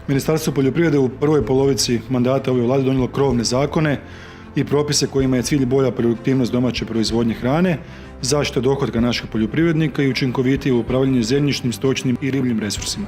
Ministarstvo poljoprivrede u prvoj polovici mandata ove Vlade donijelo krovne zakone i propise kojima je cilj bolja produktivnost domaće proizvodnje hrane, zaštita dohotka naših poljoprivrednika i učinkovitije upravljanje zemljišnim, stočnim i ribljim resursima.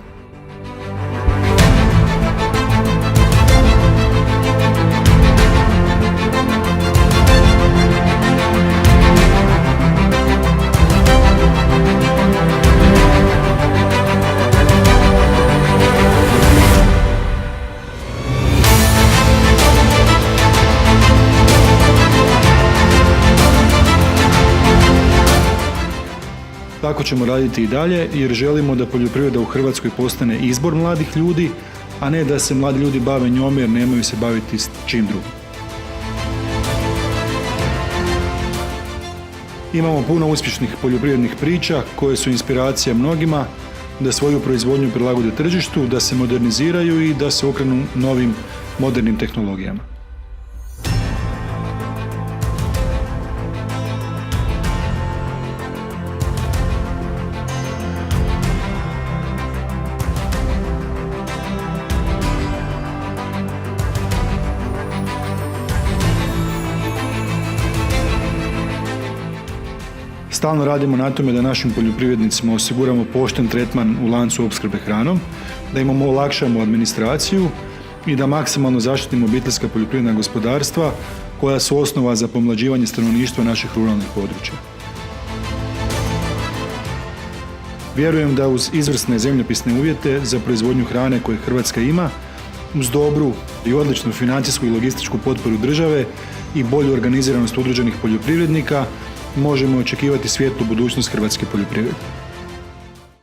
Tako ćemo raditi i dalje jer želimo da poljoprivreda u Hrvatskoj postane izbor mladih ljudi, a ne da se mladi ljudi bave njome jer nemaju se baviti s čim drugim. Imamo puno uspješnih poljoprivrednih priča koje su inspiracija mnogima da svoju proizvodnju prilagode tržištu, da se moderniziraju i da se okrenu novim modernim tehnologijama. Stalno radimo na tome da našim poljoprivrednicima osiguramo pošten tretman u lancu opskrbe hranom, da im olakšamo administraciju i da maksimalno zaštitimo obiteljska poljoprivredna gospodarstva koja su osnova za pomlađivanje stanovništva naših ruralnih područja. Vjerujem da uz izvrsne zemljopisne uvjete za proizvodnju hrane koje Hrvatska ima, uz dobru i odličnu financijsku i logističku potporu države i bolju organiziranost udruženih poljoprivrednika, možemo očekivati svijetlu budućnost hrvatske poljoprivrede.